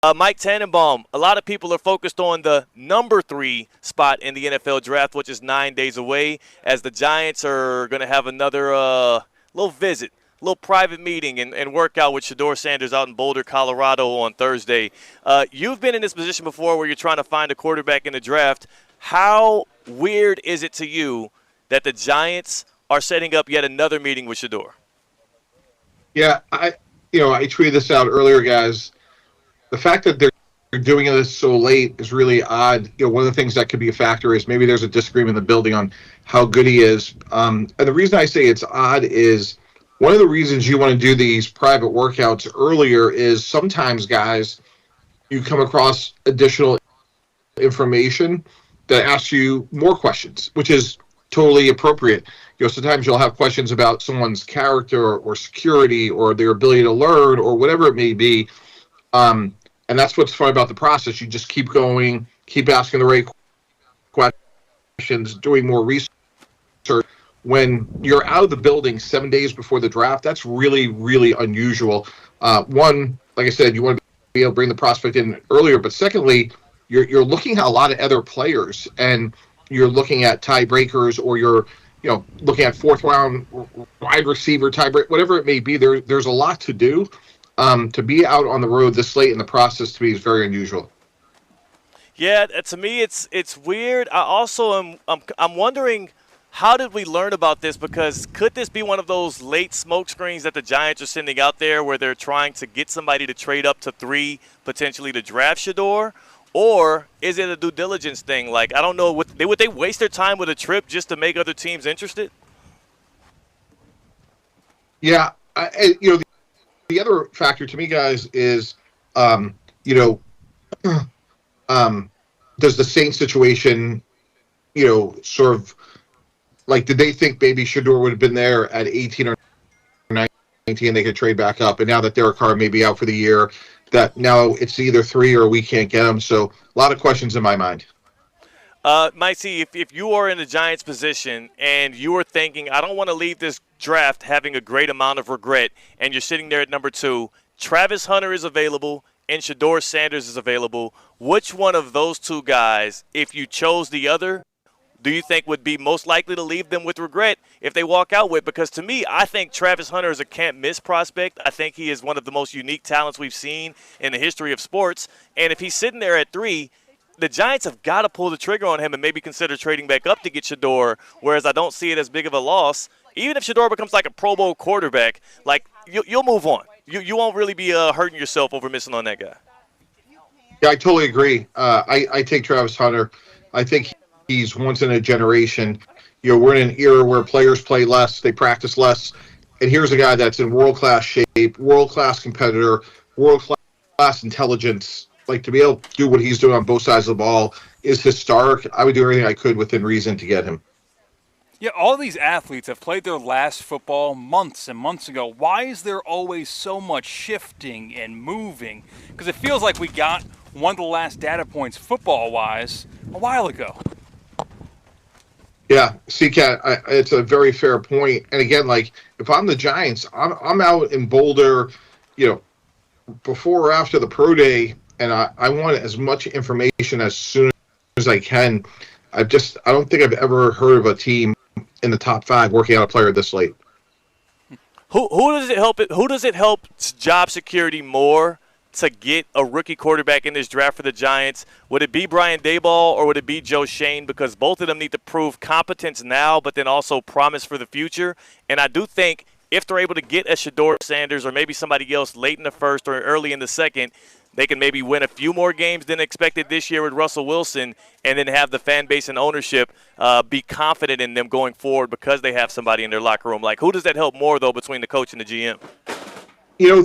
Mike Tannenbaum, a lot of people are focused on the number 3 spot in the NFL draft, which is 9 days away, as the Giants are going to have another little visit, little private meeting and workout with Shedeur Sanders out in Boulder, Colorado on Thursday. You've been in this position before where you're trying to find a quarterback in the draft. How weird is it to you that the Giants are setting up yet another meeting with Shedeur? Yeah, I tweeted this out earlier, guys. The fact that they're doing this so late is really odd. One of the things that could be a factor is maybe there's a disagreement in the building on how good he is. And the reason I say it's odd is one of the reasons you want to do these private workouts earlier is sometimes, guys, you come across additional information that asks you more questions, which is totally appropriate. Sometimes you'll have questions about someone's character or security or their ability to learn or whatever it may be. And that's what's fun about the process. You just keep going, keep asking the right questions, doing more research. When you're out of the building 7 days before the draft, that's really, really unusual. One, like I said, you want to be able to bring the prospect in earlier. But secondly, you're looking at a lot of other players, and you're looking at tiebreakers, or you're looking at fourth round wide receiver tiebreak, whatever it may be. There's a lot to do. To be out on the road this late in the process, to me, is very unusual. Yeah, to me, it's weird. I also I'm wondering, how did we learn about this? Because could this be one of those late smoke screens that the Giants are sending out there, where they're trying to get somebody to trade up to 3, potentially to draft Shedeur? Or is it a due diligence thing? Like, I don't know, would they waste their time with a trip just to make other teams interested? Yeah, the other factor to me, guys, is, does the Saints situation, sort of, like, did they think maybe Shedeur would have been there at 18 or 19, they could trade back up, and now that Derek Carr may be out for the year, that now it's either 3 or we can't get him. So a lot of questions in my mind. Micey, if you are in the Giants' position and you are thinking, I don't want to leave this draft having a great amount of regret, and you're sitting there at number 2, Travis Hunter is available and Shedeur Sanders is available, which one of those 2 guys, if you chose the other, do you think would be most likely to leave them with regret if they walk out with? Because to me, I think Travis Hunter is a can't-miss prospect. I think he is one of the most unique talents we've seen in the history of sports. And if he's sitting there at 3, the Giants have got to pull the trigger on him and maybe consider trading back up to get Shedeur, whereas I don't see it as big of a loss. Even if Shedeur becomes like a Pro Bowl quarterback, like, you'll move on. You won't really be hurting yourself over missing on that guy. Yeah, I totally agree. I take Travis Hunter. I think he's once in a generation. We're in an era where players play less, they practice less, and here's a guy that's in world-class shape, world-class competitor, world-class intelligence. Like, to be able to do what he's doing on both sides of the ball is historic. I would do everything I could within reason to get him. Yeah, all these athletes have played their last football months and months ago. Why is there always so much shifting and moving? Because it feels like we got one of the last data points football-wise a while ago. Yeah, C-Cat, it's a very fair point. And again, like, if I'm the Giants, I'm out in Boulder, before or after the pro day, and I want as much information as soon as I can. I don't think I've ever heard of a team in the top 5 working out a player this late. Who does it help? Who does it help job security more to get a rookie quarterback in this draft for the Giants? Would it be Brian Daboll or would it be Joe Shane? Because both of them need to prove competence now, but then also promise for the future. And I do think if they're able to get a Shedeur Sanders or maybe somebody else late in the first or early in the second, they can maybe win a few more games than expected this year with Russell Wilson, and then have the fan base and ownership be confident in them going forward because they have somebody in their locker room. Like, who does that help more, though, between the coach and the GM?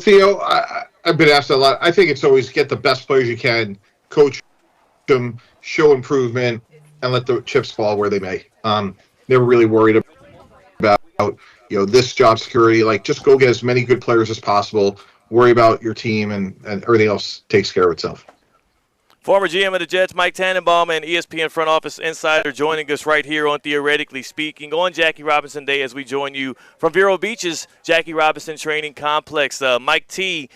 Theo, I've been asked a lot. I think it's always get the best players you can, coach them, show improvement, and let the chips fall where they may. Never really worried about this job security. Like, just go get as many good players as possible. Worry about your team, and everything else takes care of itself. Former GM of the Jets, Mike Tannenbaum, and ESPN front office insider joining us right here on Theoretically Speaking on Jackie Robinson Day as we join you from Vero Beach's Jackie Robinson Training Complex. Mike T,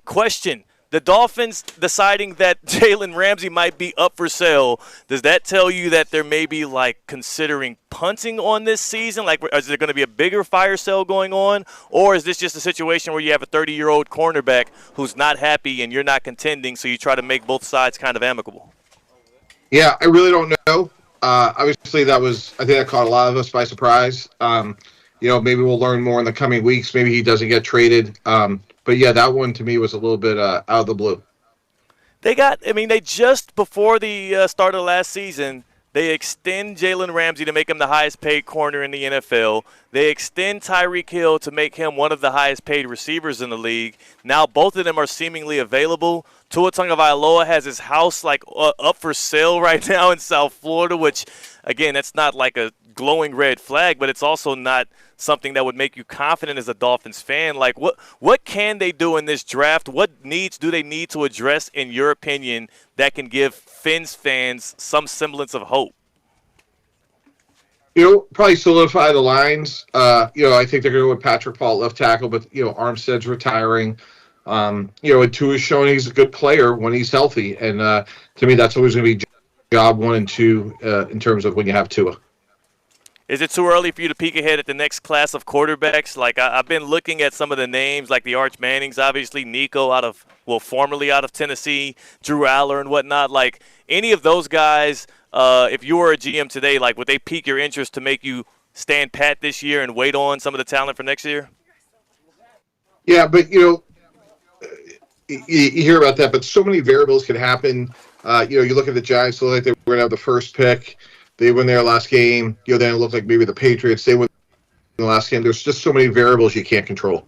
question. The Dolphins deciding that Jalen Ramsey might be up for sale, does that tell you that they're maybe like considering punting on this season? Like, is there going to be a bigger fire sale going on? Or is this just a situation where you have a 30-year-old cornerback who's not happy and you're not contending, so you try to make both sides kind of amicable? Yeah, I really don't know. Obviously, I think that caught a lot of us by surprise. Maybe we'll learn more in the coming weeks. Maybe he doesn't get traded. But yeah, that one to me was a little bit out of the blue. They just before the start of last season, they extend Jalen Ramsey to make him the highest paid corner in the NFL. They extend Tyreek Hill to make him one of the highest paid receivers in the league. Now both of them are seemingly available. Tua Tagovailoa has his house up for sale right now in South Florida, which, again, that's not like a glowing red flag, but it's also not something that would make you confident as a Dolphins fan. Like, what can they do in this draft? What needs do they need to address, in your opinion, that can give Fins fans some semblance of hope? Probably solidify the lines. I think they're going to go with Patrick Paul at left tackle, but, Armstead's retiring. And Tua's showing he's a good player when he's healthy. And to me, that's always going to be job 1 and 2 in terms of when you have Tua. Is it too early for you to peek ahead at the next class of quarterbacks? Like, I've been looking at some of the names, like the Arch Mannings, obviously, Nico formerly out of Tennessee, Drew Aller and whatnot. Like, any of those guys, if you were a GM today, like, would they pique your interest to make you stand pat this year and wait on some of the talent for next year? Yeah, but, you hear about that, but so many variables could happen. You look at the Giants, look like they were going to have the first pick. They win their last game. Then it looked like maybe the Patriots, they win the last game. There's just so many variables you can't control.